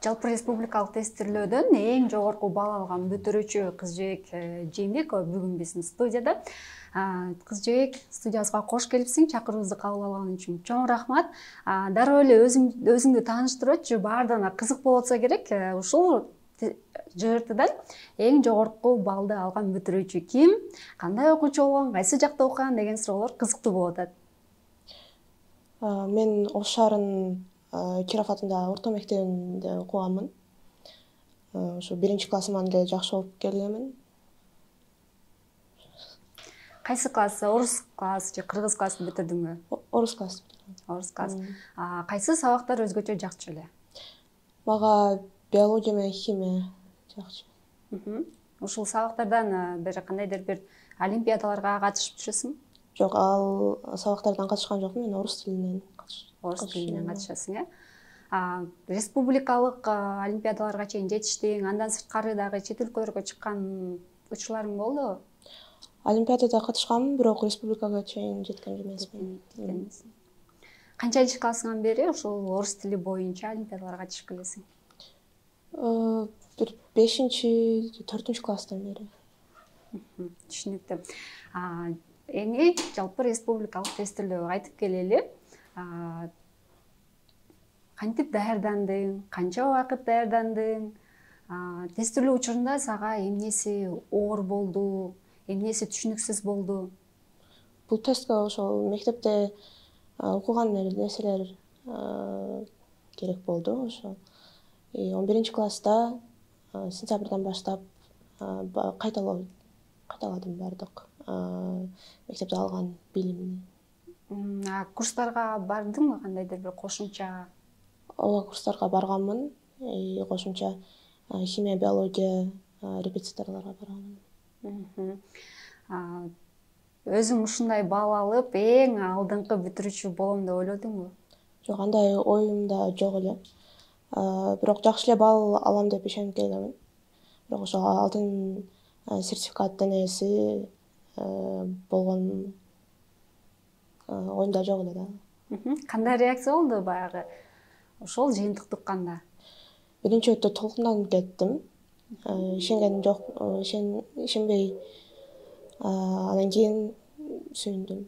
Жалпы республикалык тестирлөөдөн эң жогорку балл алган бүтүрүүчү кыз жибек Жээнбекова бүгүн биздин студияда. Кыз жибек, студиябызга кош келипсиң, чакыруубузду кабыл алган үчүн чоң рахмат. Дароо эле өзүңдү тааныштырчу, баардыгына кызык болот болсо керек. Ушул ЖРТдан эң жогорку баллды алган бүтүрүүчү ким, кандай окуучу болгон, кайсы жакта окуган деген суроолор кызыктуу болуп атат. Мен Ош шаарынын Киров атындагы орто мектебинде окуганмын. Ошо 1-классыман эле жакшы окуп келемин. Кайсы класс? Орус класс же кыргыз классты бүтүрдүңбү? Орус класс. Орус класс. Кайсы сабактар өзгөчө жакчу эле? Мага биология менен химия жакчу. Ушул сабактардан бир кандайдыр бир олимпиадаларга катышып жүрөсүң? Жок, ал сабактардан катышкан жокмун, мен орус тилинен катышасың, э? Республикалык олимпиадаларга чейин жетиштиң, андан сырткары дагы чет өлкөлөргө чыккан учурларың болдубу? Олимпиадада катышканмын, бирок республикага чейин жеткен эмесмин. Канчанчы классыңан бери ушул орус тили боюнча олимпиадаларга катышып келесиң? Бир 5-4 класстан бери. Түшүнүктүү. Эми жалпы республикалык тестирлөөгө кайтып келели. Кантип даярдандың, канча убакыт даярдандың? Тестирлөө учурунда сага эмнеси оор болду, эмнеси түшүнүксүз болду? Бул тестке ошол мектепте окуган нерселер керек болду. Ошо 11-класста сентябрдан баштап кайталадым бардык мектепте алган билимни. Курстарга бардыңбы, кандайдыр бир кошумча? Ооба, курстарга барганмын. Кошумча химия, биология репетиторлорго барганмын. Өзүң ушундай балл алып, эң алдыңкы бүтүрүүчү болом деп ойлодуңбу? Жок, андай оюмда жок эле. Бирок жакшы эле балл алам деп ишенип келгенмин. Бирок ошо алтын сертификаттын ээси болгон оюмда жок эле да. Кандай реакция болду баягы ошол жыйынтыкты укканда? Биринчи өтө толкунданып кеттим. Ишенгеним жок, ишенбей анан кийин сүйүндүм.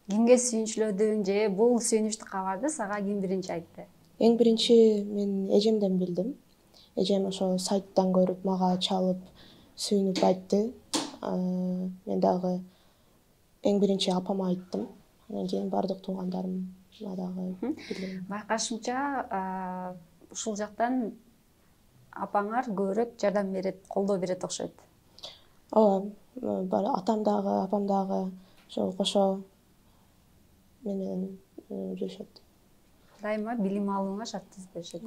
Кимге сүйүнчүлөдүң же бул сүйүнүчтү кабарды сага ким биринчи айтты? Эң биринчи мен эжемден билдим. Эжем ошо сайттан көрүп мага чалып сүйүнүп айтты. Мен дагы эң биринчи апама айттым. Анан кийин бардык туугандарым дагы билdim. Байкашымча, ушул жактан апаңар көбүрөөк жардам берет, колдоо берет окшойт. Ооба, атам дагы, апам дагы ошо кошо менен жүрүшөт. Дайыма билим алууңа шарт беришет.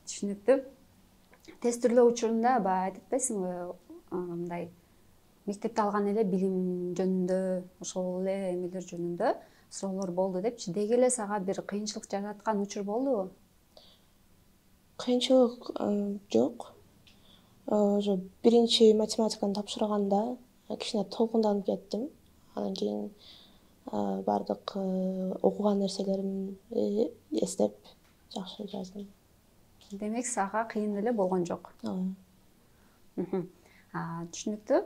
Түшүнүктүү. Тестирлөө учурунда баягы айтып атпайсыңбы, мындай мектепте алган эле билим жөнүндө, ошол эле эмелер жөнүндө суроолор болду депчи. Деги эле сага бир кыйынчылык жараткан учур болдубу? Кыйынчылык жок. Ошо биринчи математиканы тапшырганда кичине толкунданып кеттим. Анан кийин бардык окуган нерселеримди эстеп жакшы жаздым. Демек сага кыйын эле болгон жок. Түшүнүктүү.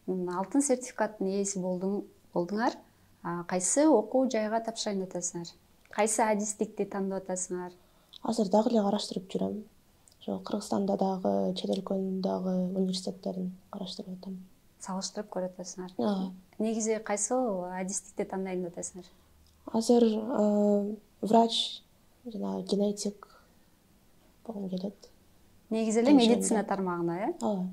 Алтын сертификаттын ээси болдуңар. Кайсы окуу жайга тапшырайын деп атасыңар? Кайсы адистикти тандап атасыңар? Азыр дагы эле караштырып жүрөм. Ошо Кыргызстанда дагы, чет өлкөнүн университеттерин караштырып атам. Салыштырып көрүп атасыңар. Негизи кайсы адистикти тандайын деп атасыңар? Азыр врач жана генетик болгум келет. Негизи эле медицина тармагына, э? Ооба.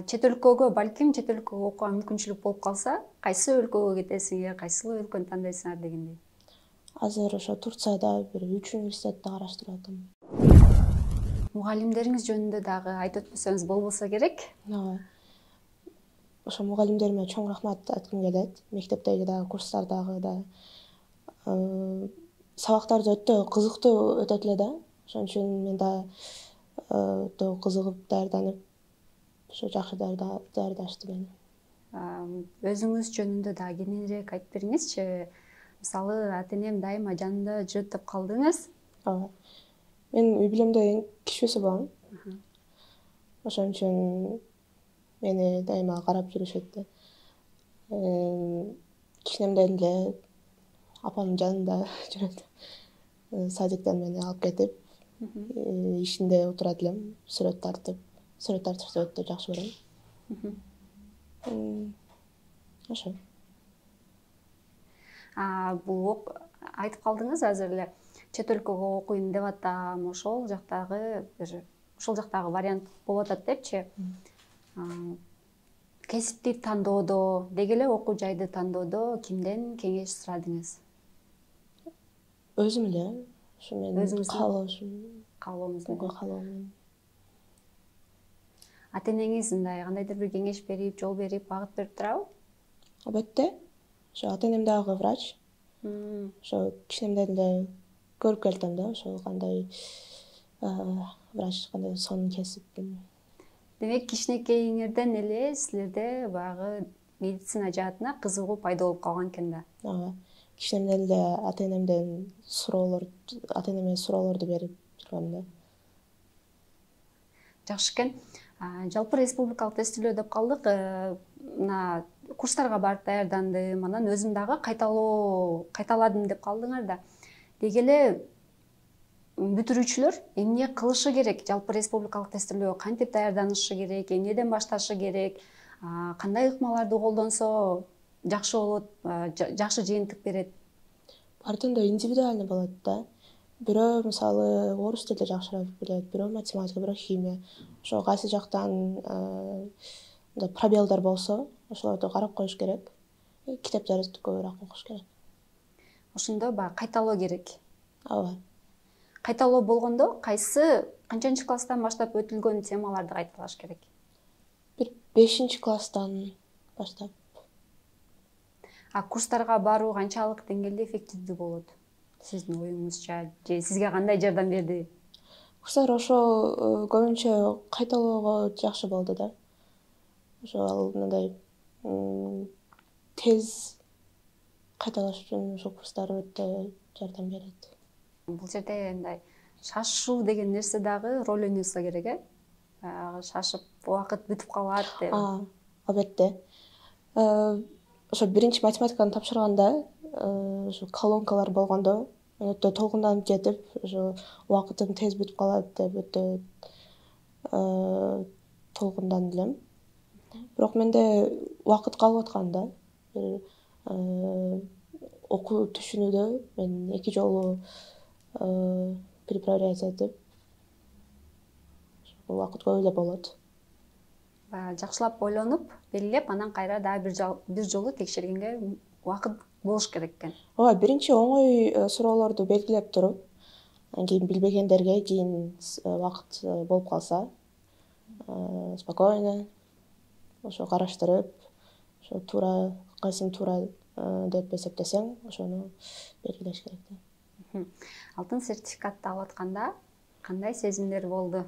Чет өлкөгө, балким чет өлкөгө окууга мүмкүнчүлүк болуп калса, кайсы өлкөгө кетесиңер, кайсы өлкөнү тандайсыңар дегендей? Азыр ошо Турцияда бир 3 университетти караштырып атам. Мугалимдериңиз жөнүндө дагы айтып өтпөсөңүз болбосо керек. Ооба. Ошо мугалимдериме чоң рахмат айткым келет. Мектептеги дагы, курстардагы да сабактарды өтө кызыктуу өтөт эле да. Ошон үчүн мен да өтө кызыгып даярданып, ошо жакшы даярдашты мени. Өзүңүз жөнүндө да кененирээк айтып бериңизчи. Мисалы, ата-энем дайыма жанымда жүрөт деп калдыңыз. ооба. Мен үй бүлөмдө эң кичүүсү болом. Ошон үчүн мени дайыма карап жүрүшөт да. Кичинемден эле апамдын жанында жүрөт. Садиктен мени алып кетип, ишинде отурат элем, сүрөт тартышты өтө жакшы көрөм. Ошо. Бул айтып калдыңыз азыр эле чет өлкөгө окуйм деп атам, ошол жактагы вариант болуп атат депчи. Кесипти тандоодо, деги эле окуу жайды тандоодо кимден кеңеш сурадыңыз? Өзүм эле, ошо менин каалооңуз. Ата энеңиз мындай кандайдыр бир кеңеш берип, жол берип, багыт берип турабы? Албетте. Ошо ата энем дагы врач. Ошо кичинемден эле көрүп келдим да, ошо кандай врач, кандай сонун кесиптин. Демек, кичинекейиңерден эле силерде баягы медицина жаатына кызыгуу пайда болуп калган экен да. Ооба. Кичинемден эле ата энеме суроолорду берип жүргөм да. Жакшы экен. Жалпы республикалык тестилөө деп калдык. Мына курстарга барып даярдандым, анан өзүм дагы кайталадым деп калдыңар да. Деги эле бүтүрүүчүлөр эмне кылышы керек? Жалпы республикалык тестилөө кантип даярданышы керек? Эмнеден башташы керек? Кандай ыкмаларды колдонсо жакшы болот, жакшы жыйынтык берет? Баардыгында индивидуальный болот да. Бирөө мисалы орус тилди жакшыраак билет, бирөө математика, бирөө химия. Ошо кайсы жактан пробелдер болсо, ошолорду карап коюш керек. Китептерди көбүрөөк окуш керек. Ошондо баягы кайталоо керек. Ооба. Кайталоо болгондо канчанчы класстан баштап өтүлгөн темаларды кайталаш керек? Бир 5-класстан баштап. Курстарга баруу канчалык деңгээлде эффективдүү болот? Сиздин оюңузча, же сизге кандай жардам берди? Курстар ошо көбүнчө кайталоого жакшы болду да. Ошо ал мындай тез кайталаш үчүн ошол курстар өтө жардам берет. Бул жерде мындай шашуу деген нерсе дагы роль ойносо керек, шашып убакыт бүтүп калат деп. Албетте. Ошо биринчи математиканы тапшырганда, ошо колонкалар болгондо, мен өтө толкунданып кетип, ошо убакытым тез бүтүп калат деп өтө толкундандым элем. Бирок менде убакыт калып аткан да. Окуу түшүнүүдө мен 2 жолу перепроверять этип, убакыт көп эле болот. Жакшылап ойлонуп, белгилеп, анан кайра дагы бир жолу текшергенге убакыт болуш керек экен. Ооба, биринчи оңой суроолорду белгилеп туруп, анан кийин билбегендерге кийин убакыт болуп калса, спокойно ошо караштырып, ошо туура, кайсын туура деп эсептесең, ошону белгилеш керек да. Алтын сертификатты алып атканда кандай сезимдер болду?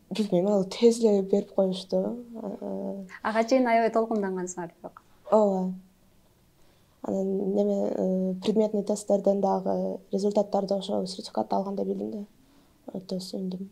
Билбейм, ал тез эле берип коюшту. Ага чейин аябай толкундангансыңар бирок. Ооба. Анан предметный тесттерден дагы результаттарды ошо сертификатты алганда билдим да. Өтө сүйүндүм.